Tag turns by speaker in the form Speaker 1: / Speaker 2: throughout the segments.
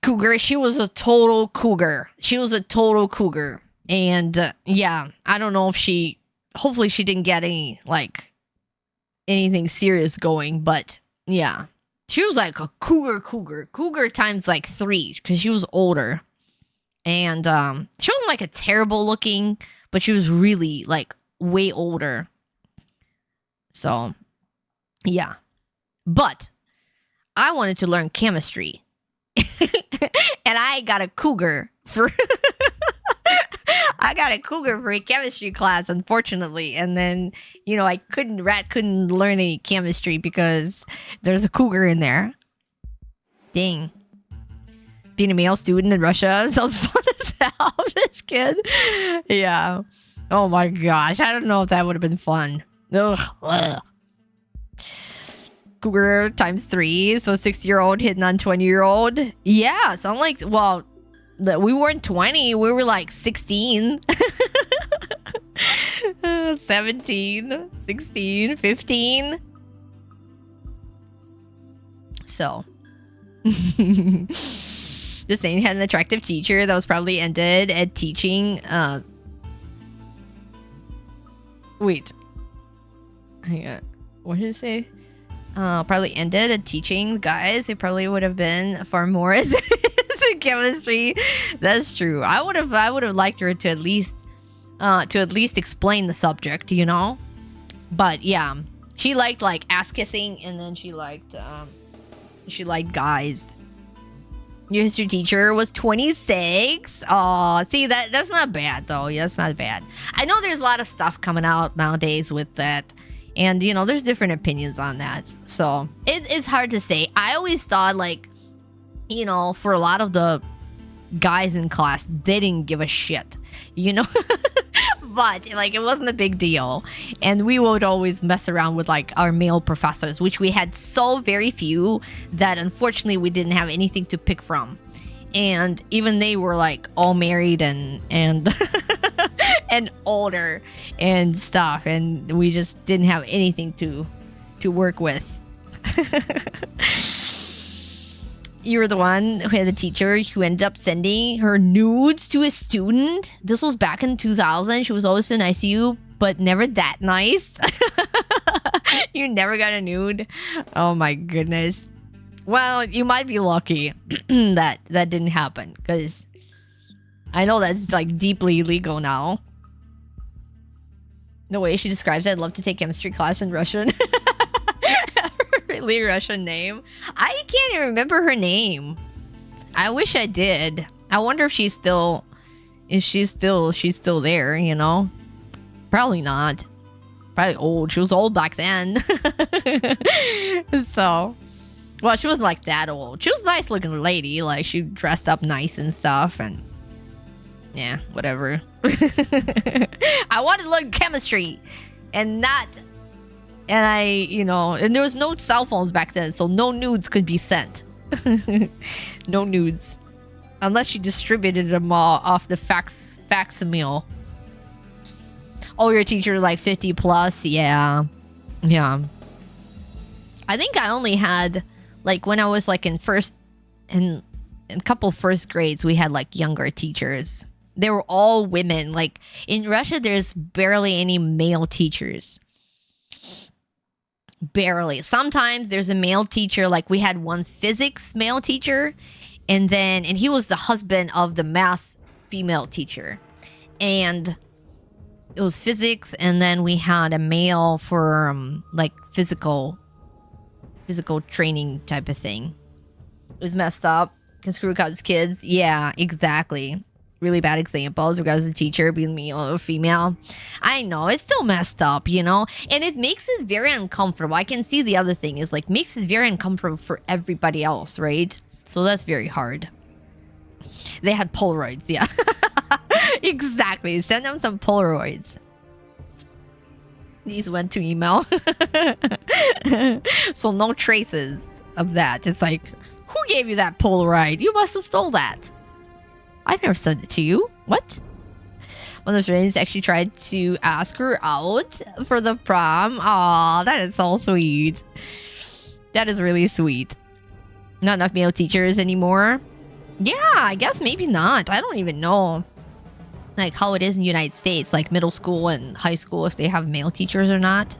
Speaker 1: cougar. She was a total cougar. And yeah, I don't know if hopefully she didn't get any, like, anything serious going, but yeah. She was like a cougar times like 3 because she was older. And she wasn't like a terrible looking, but she was really like way older. So yeah. But I wanted to learn chemistry. And I got a cougar for a chemistry class, unfortunately. And then, I couldn't learn any chemistry because there's a cougar in there. Dang. Being a male student in Russia sounds fun as hell, this kid. Yeah. Oh my gosh. I don't know if that would have been fun. Ugh. Cougar times 3. So 6-year-old hitting on 20-year-old. Yeah. So I'm like, well, we weren't 20. We were like 16. 17, 16, 15. So. Just saying, had an attractive teacher that was probably ended at teaching. Wait. Hang on. What did it say? Probably ended at teaching guys. It probably would have been far more as chemistry. That's true. I would have liked her to at least explain the subject, But yeah, she liked like ass kissing, and then she liked guys. Your history teacher was 26. Oh, see, that's not bad though. Yeah, that's not bad. I know there's a lot of stuff coming out nowadays with that. And, there's different opinions on that. So it's hard to say. I always thought, like, for a lot of the guys in class, they didn't give a shit, But, like, it wasn't a big deal. And we would always mess around with, like, our male professors, which we had so very few that, unfortunately, we didn't have anything to pick from. And even they were, like, all married and and older and stuff. And we just didn't have anything to work with. You were the one who had a teacher who ended up sending her nudes to a student. This was back in 2000. She was always so nice to you, but never that nice. You never got a nude? Oh my goodness. Well, you might be lucky that didn't happen, because I know that's like deeply illegal now. The way she describes it, I'd love to take chemistry class in Russian. Really Russian name. I can't even remember her name. I wish I did. I wonder if she's still there, Probably not. Probably old. She was old back then. So, well, she wasn't like that old. She was a nice looking lady. Like, she dressed up nice and stuff, and yeah, whatever. I wanted to learn chemistry and and there was no cell phones back then, so no nudes could be sent. No nudes. Unless she distributed them all off the facsimile. Oh, your teacher like 50 plus? Yeah. Yeah. I think I only had, like, when I was like in a couple first grades, we had like younger teachers. They were all women. Like, in Russia, there's barely any male teachers. Barely. Sometimes there's a male teacher. Like, we had one physics male teacher, and he was the husband of the math female teacher. And it was physics, and then we had a male for like physical training type of thing. It was messed up. Can screw Cubs kids. Yeah, exactly. Really bad examples regards to teacher being male or female. I know, it's still messed up, and it makes it very uncomfortable. I can see the other thing is, like, makes it very uncomfortable for everybody else, right? So that's very hard. They had Polaroids, yeah. Exactly. Send them some Polaroids. These went to email. So no traces of that. It's like, who gave you that Polaroid? You must have stole that. I never sent it to you. What? One of the friends actually tried to ask her out for the prom. Aw, that is so sweet. That is really sweet. Not enough male teachers anymore. Yeah, I guess maybe not. I don't even know like how it is in the United States, like middle school and high school, if they have male teachers or not.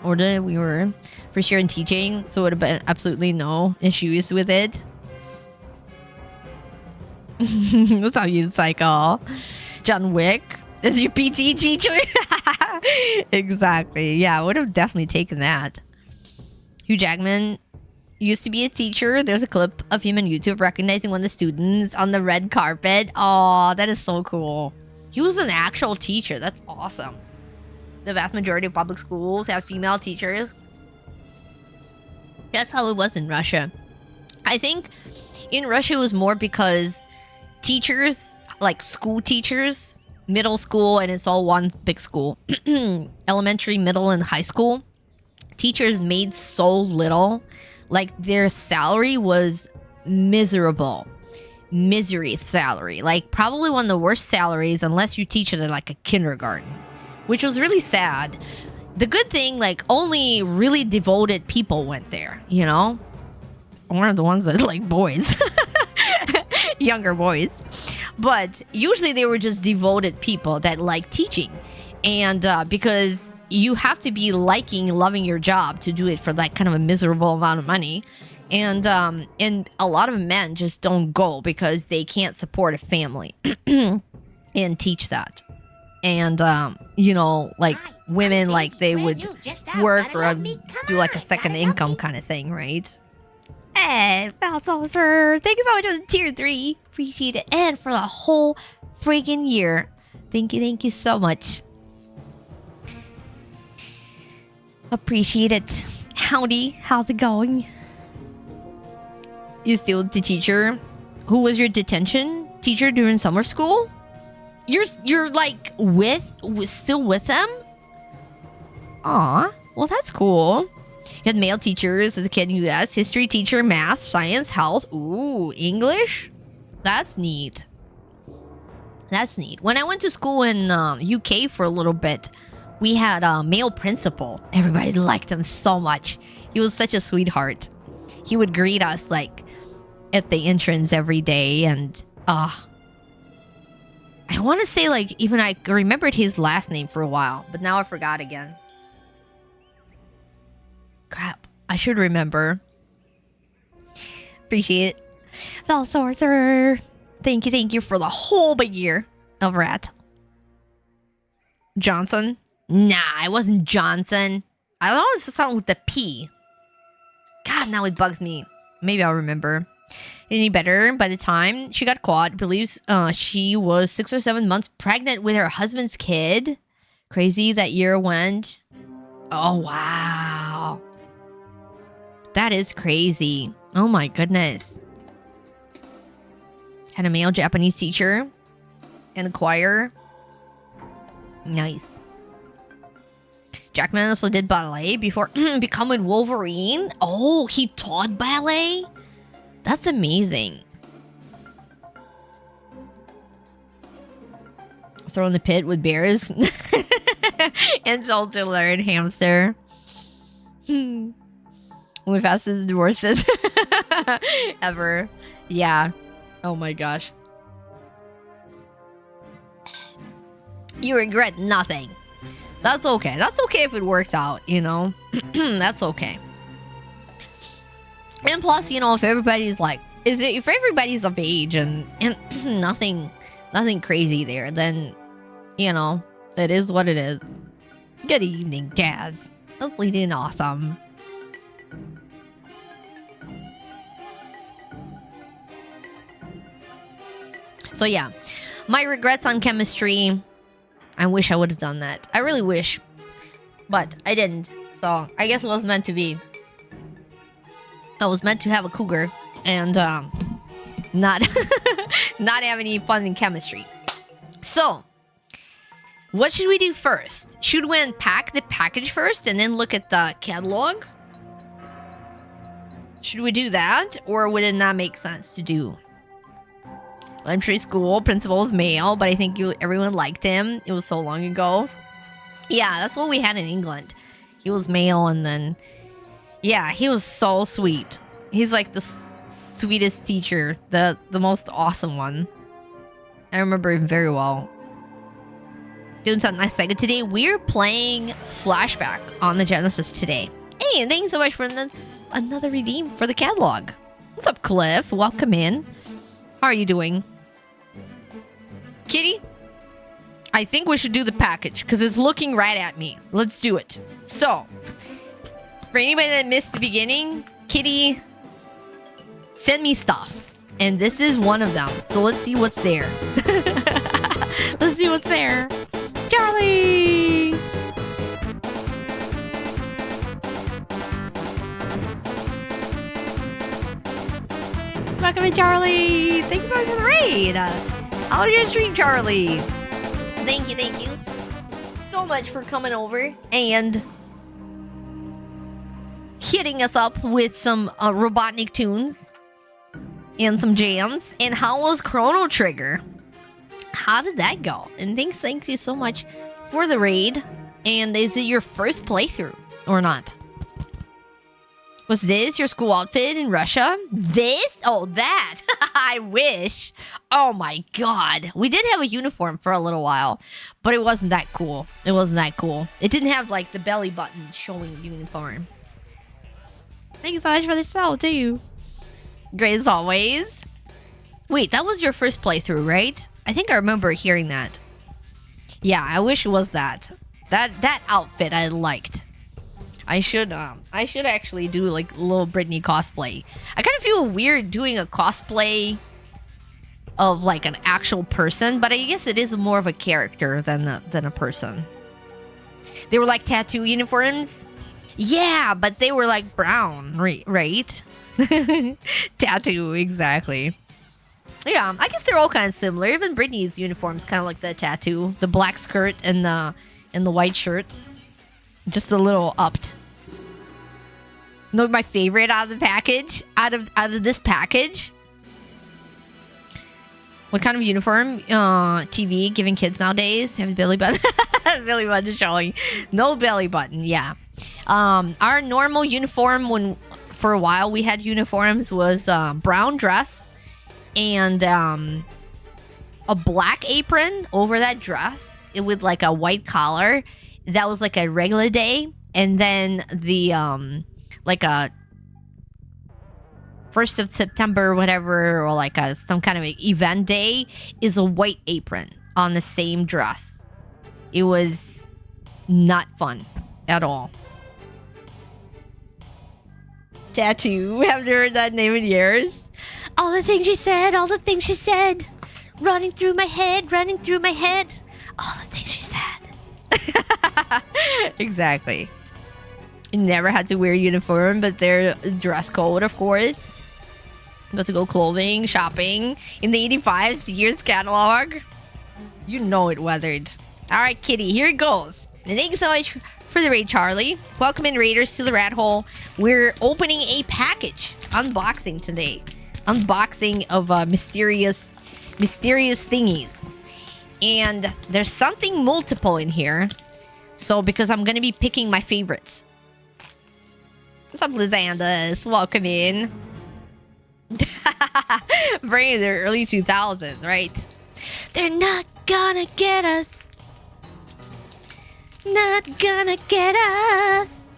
Speaker 1: Or that we were for sure in teaching, so it would have been absolutely no issues with it. That's how you cycle. John Wick is your PT teacher. Exactly. Yeah, I would have definitely taken that. Hugh Jackman used to be a teacher. There's a clip of him on YouTube recognizing one of the students on the red carpet. Oh, that is so cool. He was an actual teacher. That's awesome. The vast majority of public schools have female teachers. That's how it was in Russia. I think in Russia it was more because teachers, like school teachers, middle school, and it's all one big school, elementary, middle, and high school, teachers made so little. Like their salary was miserable. Misery salary. Like probably one of the worst salaries unless you teach it at like a kindergarten, which was really sad. The good thing, like only really devoted people went there, you know? One of the ones that like boys. Younger boys. But usually they were just devoted people that like teaching. And because you have to be loving your job to do it for like kind of a miserable amount of money. And a lot of men just don't go because they can't support a family and teach that. And, you know, like women, like they would work or do like a second income kind of thing, right? Hey, sir. Thank you so much for the tier 3. Appreciate it. And for the whole freaking year. Thank you so much. Appreciate it. Howdy, how's it going? You still the teacher? Who was your detention teacher during summer school? You're like still with them? Aw, well that's cool. You had male teachers as a kid in the US, history teacher, math, science, health. Ooh, English? That's neat. That's neat. When I went to school in UK for a little bit, we had a male principal. Everybody liked him so much. He was such a sweetheart. He would greet us like at the entrance every day, and I want to say like even I remembered his last name for a while, but now I forgot again. Crap, I should remember. Appreciate it. The sorcerer. Thank you for the whole big year of rat. Johnson? Nah, it wasn't Johnson. I thought it was something with the P. God, now it bugs me. Maybe I'll remember. Any better by the time she got caught, believes she was 6 or 7 months pregnant with her husband's kid. Crazy that year went. Oh, wow. That is crazy. Oh my goodness. Had a male Japanese teacher in the choir. Nice. Jackman also did ballet before becoming Wolverine. Oh, he taught ballet? That's amazing. Throw in the pit with bears. Insult to learn, hamster. One of the fastest divorces ever. Yeah. Oh my gosh. You regret nothing. That's okay. That's okay if it worked out, you know? That's okay. And plus, you know, if everybody's like, if everybody's of age and nothing crazy there, then, you know, it is what it is. Good evening, Jazz. Hopefully you did awesome. So yeah, my regrets on chemistry. I wish I would have done that. I really wish. But I didn't. So I guess it was meant to be. I was meant to have a cougar and not not have any fun in chemistry. So what should we do first? Should we unpack the package first and then look at the catalog? Should we do that, or would it not make sense to do? Elementary school, principal was male, but I think everyone liked him. It was so long ago. Yeah, that's what we had in England. He was male, and then... Yeah, he was so sweet. He's like the sweetest teacher, the most awesome one. I remember him very well. Doing something nice Sega today. We're playing Flashback on the Genesis today. Hey, and thanks so much for another redeem for the catalog. What's up, Cliff? Welcome in. How are you doing? Kitty? I think we should do the package because it's looking right at me. Let's do it. So, for anybody that missed the beginning, Kitty sent me stuff. And this is one of them. So let's see what's there. Let's see what's there. Charlie! Welcome in, Charlie! Thanks so much for the raid! How was your stream, Charlie? Thank you so much for coming over and hitting us up with some Robotnik tunes and some jams. And how was Chrono Trigger? How did that go? And thank you so much for the raid. And is it your first playthrough or not? Was this your school outfit in Russia? This? Oh, that. I wish. Oh my god. We did have a uniform for a little while, but it wasn't that cool. It wasn't that cool. It didn't have like the belly button showing uniform. Thank you so much for the show, too. Great as always. Wait, that was your first playthrough, right? I think I remember hearing that. Yeah, I wish it was that. That outfit I liked. I should actually do like little Britney cosplay. I kind of feel weird doing a cosplay of like an actual person, but I guess it is more of a character than a person. They were like tattoo uniforms. Yeah, but they were like brown, right? Tattoo, exactly. Yeah, I guess they're all kind of similar. Even Britney's uniform's kind of like the tattoo, the black skirt and the white shirt, just a little upped. No, my favorite out of the package, out of this package. What kind of uniform? TV giving kids nowadays have a belly button. Belly button showing. No belly button. Yeah. Our normal uniform when for a while we had uniforms was brown dress and a black apron over that dress with like a white collar. That was like a regular day, and then the like a 1st of September or whatever, or like some kind of event day is a white apron on the same dress. It was not fun at all. Tattoo. Haven't heard that name in years. All the things she said, all the things she said. Running through my head, running through my head. All the things she said. Exactly. Never had to wear a uniform, but their dress code, of course. Got to go clothing, shopping. In the 85 Sears catalog. You know it weathered. Alright, Kitty, here it goes. And thank you so much for the raid, Charlie. Welcome in, Raiders, to the rat hole. We're opening a package. Unboxing today. Unboxing of mysterious thingies. And there's something multiple in here. So, because I'm going to be picking my favorites. What's up, Lizandas? Welcome in. Bring the early 2000s, right? They're not gonna get us. Not gonna get us.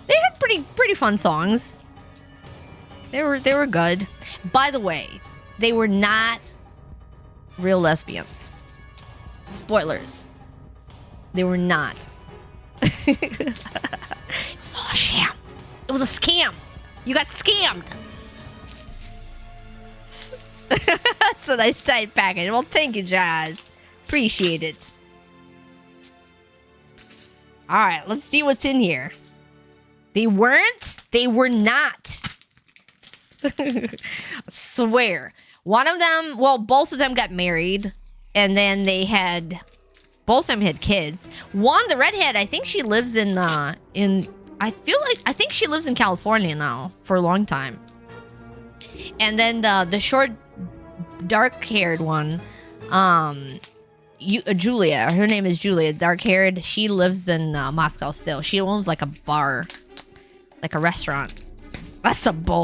Speaker 1: They had pretty fun songs. They were good. By the way, they were not real lesbians. Spoilers. They were not. It was all a sham. It was a scam. You got scammed. That's a nice tight package. Well, thank you, Jazz. Appreciate it. All right, let's see what's in here. They weren't. They were not. I swear. One of them, well, both of them got married. And then they had, both of them had kids. One, the redhead, I think she lives in I think she lives in California now for a long time. And then the short, dark-haired one, Julia, her name is Julia, dark-haired. She lives in Moscow still. She owns like a bar, like a restaurant. That's a bull.